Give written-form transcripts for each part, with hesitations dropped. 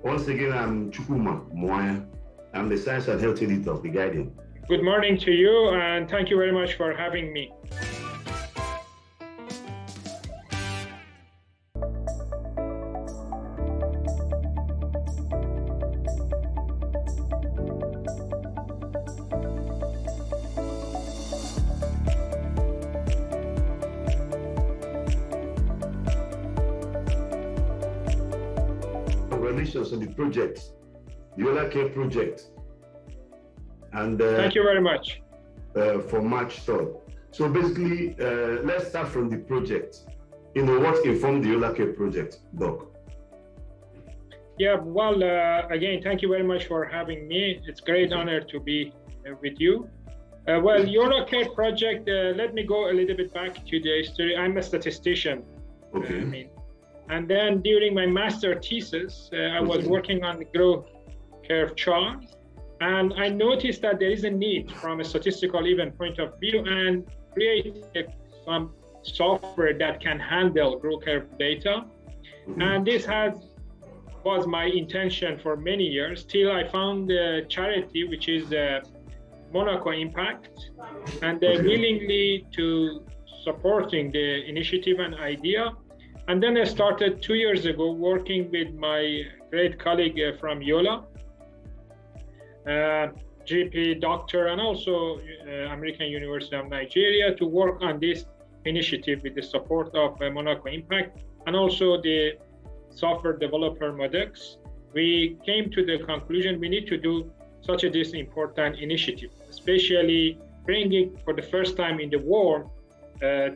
Once again, I'm Chukuma Mwaya. I'm the Science and Health Editor of The Guardian. Good morning to you, and thank you very much for having me. Congratulations on the project, the YolaCare project. And thank you very much. For March 3rd. So basically, let's start from the project. What informed the YolaCare project, Doc? Yeah, well, again, thank you very much for having me. It's a great honor to be with you. Well, YolaCare project, let me go a little bit back to the history. I'm a statistician. Okay. And then during my master thesis, I was working on the growth curve chart. And I noticed that there is a need from a statistical even point of view and create some software that can handle growth curve data. And this was my intention for many years till I found a charity, which is Monaco Impact, and they're willingly to supporting the initiative and idea. And then I started 2 years ago working with my great colleague from Yola, GP doctor, and also American University of Nigeria, to work on this initiative with the support of Monaco Impact and also the software developer Modex. We came to the conclusion we need to do this important initiative, especially bringing for the first time in the world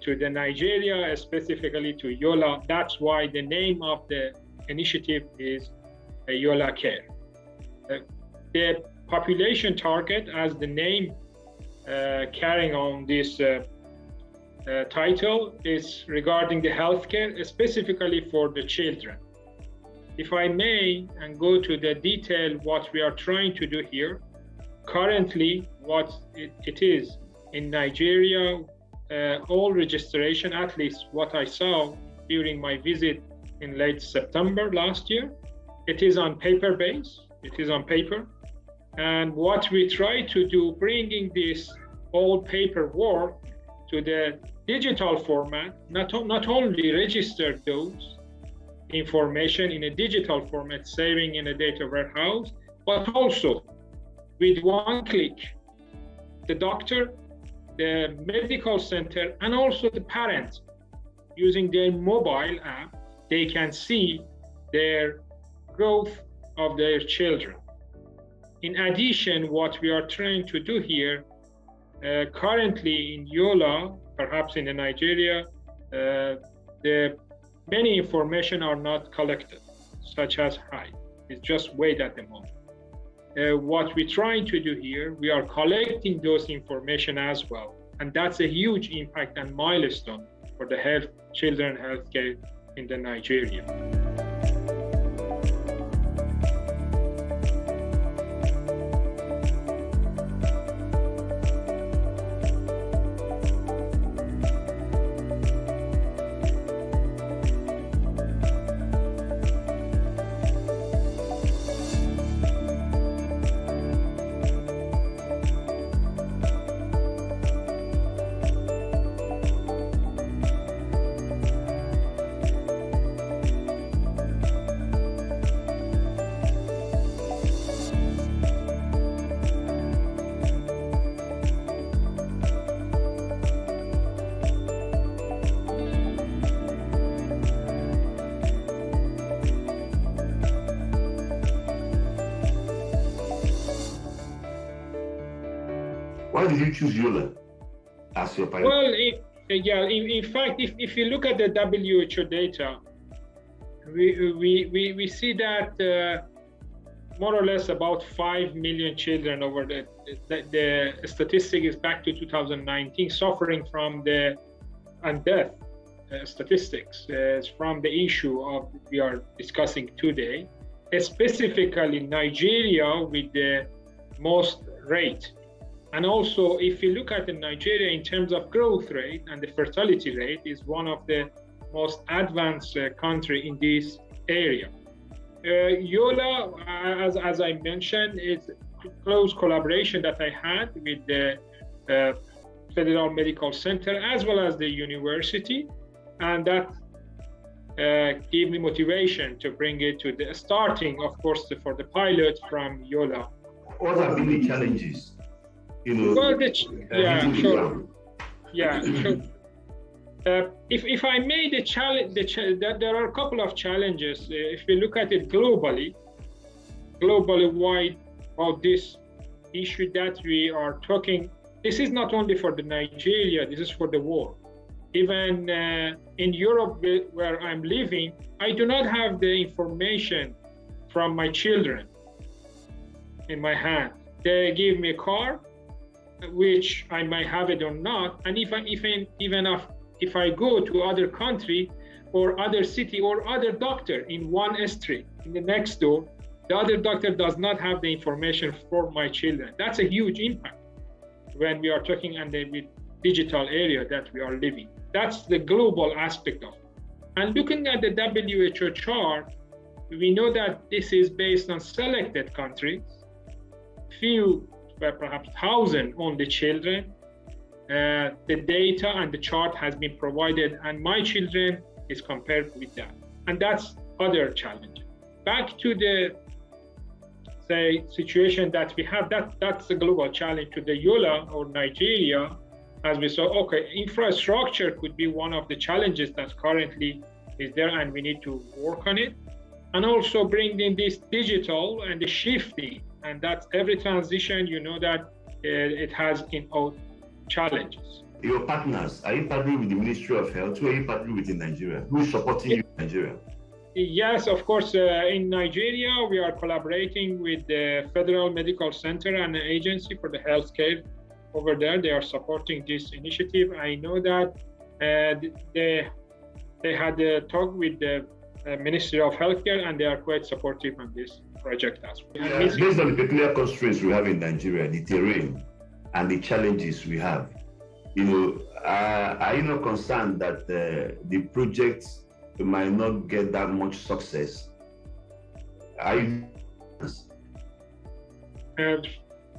to the Nigeria, specifically to Yola. That's why the name of the initiative is YolaCare. The population target, as the name carrying on this title, is regarding the healthcare, specifically for the children. If I may, and go to the detail what we are trying to do here. Currently, what it is in Nigeria, all registration, at least what I saw during my visit in late September last year, it is on paper base, it is on paper. And what we try to do, bringing this old paperwork to the digital format, not only register those information in a digital format, saving in a data warehouse, but also with one click, the doctor, the medical center, and also the parent, using their mobile app, they can see their growth of their children. In addition, what we are trying to do here, currently in Yola, perhaps in Nigeria, the many information are not collected, such as height. It's just weight at the moment. What we're trying to do here, we are collecting those information as well. And that's a huge impact and milestone for the children healthcare in the Nigeria. Why did you choose Yola as your pilot? Well, in fact, if you look at the WHO data, we see that more or less about 5 million children over the statistic is back to 2019 suffering from the death statistics from the issue of we are discussing today, specifically Nigeria with the most rate. And also, if you look at the Nigeria in terms of growth rate and the fertility rate, is one of the most advanced country in this area. YOLA, as I mentioned, is close collaboration that I had with the Federal Medical Center as well as the university, and that gave me motivation to bring it to the starting, of course, for the pilot from YOLA. What have been the challenges? Well, yeah, sure. Yeah, sure. If I may, there are a couple of challenges. If we look at it globally wide about this issue that we are talking, this is not only for the Nigeria, this is for the world. Even in Europe, where I'm living, I do not have the information from my children in my hand. They give me a card, which I might have it or not, and if I go to other country or other city or other doctor in one street, in the next door, the other doctor does not have the information for my children. That's a huge impact when we are talking in the digital area that we are living. That's the global aspect of it. And looking at the WHO chart, we know that this is based on selected countries, few, perhaps 1,000 only children. The data and the chart has been provided, and my children is compared with that. And that's other challenge. Back to the, say, situation that we have, that's the global challenge to the YOLA or Nigeria. As we saw, okay, infrastructure could be one of the challenges that currently is there, and we need to work on it. And also bringing this digital and the shifting, and that's every transition, you know that it has its own challenges. Your partners, are you partnering with the Ministry of Health? Who are you partnering with in Nigeria? Who is supporting you in Nigeria? Yes, of course. In Nigeria, we are collaborating with the Federal Medical Center and the Agency for the Healthcare over there. They are supporting this initiative. I know that they had a talk with the Ministry of Healthcare, and they are quite supportive on this project as well. Yeah, based on the peculiar constraints we have in Nigeria, the terrain and the challenges we have, are you not concerned that the project might not get that much success?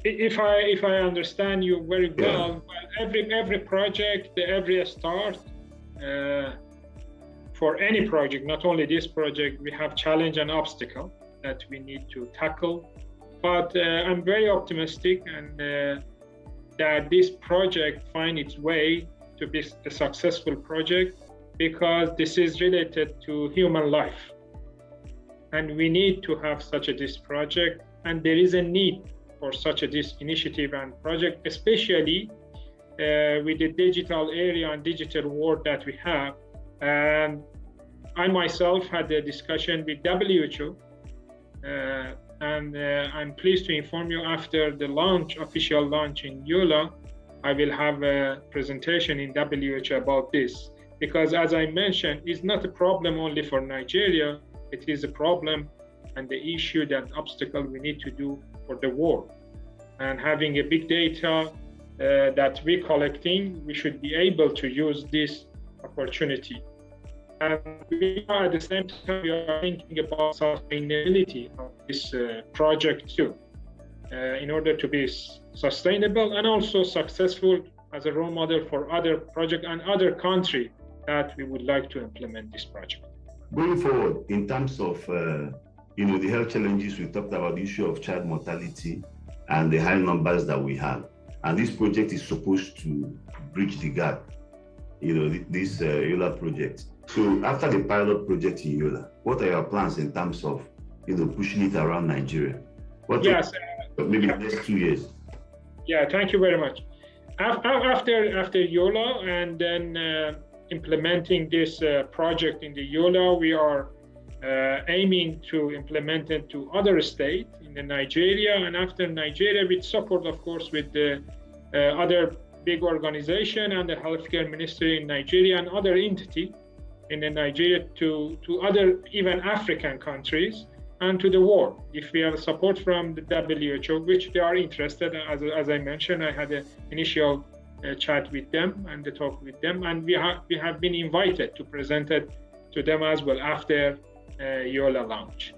If I understand you very well, every project, every start, for any project, not only this project, we have challenge and obstacle that we need to tackle. But I'm very optimistic and that this project find its way to be a successful project, because this is related to human life. And we need to have this project, and there is a need for this initiative and project, especially with the digital area and digital world that we have. And I myself had a discussion with WHO, and I'm pleased to inform you, after the official launch in YOLA, I will have a presentation in WHO about this. Because as I mentioned, it's not a problem only for Nigeria, it is a problem and the issue, that obstacle we need to do for the world. And having a big data that we're collecting, we should be able to use this opportunity. And we are at the same time, we are thinking about sustainability of this project too, in order to be sustainable and also successful as a role model for other projects and other countries that we would like to implement this project. Going forward, in terms of the health challenges, we talked about the issue of child mortality and the high numbers that we have. And this project is supposed to bridge the gap, this YOLA project. So after the pilot project in YOLA, what are your plans in terms of, pushing it around Nigeria? Yes. Maybe the next 2 years. Yeah, thank you very much. After YOLA and then implementing this project in the YOLA, we are aiming to implement it to other states in Nigeria. And after Nigeria, with support, of course, with the other big organization and the healthcare ministry in Nigeria and other entity in Nigeria, to other even African countries and to the world. If we have support from the WHO, which they are interested, as I mentioned, I had an initial chat with them and the talk with them, and we have been invited to present it to them as well after YOLA launch.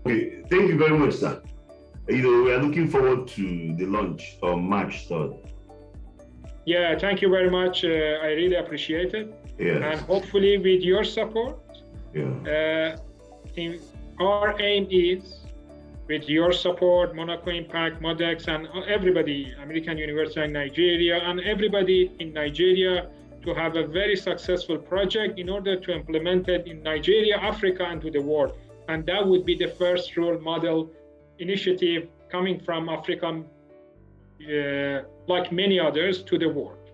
Okay, thank you very much, sir. We are looking forward to the launch on March 3rd. Yeah, thank you very much. I really appreciate it. Yes. And hopefully with your support, our aim is, with your support, Monaco Impact, MODEX, and everybody, American University in Nigeria, and everybody in Nigeria, to have a very successful project in order to implement it in Nigeria, Africa, and to the world. And that would be the first role model initiative coming from Africa, like many others, to the world.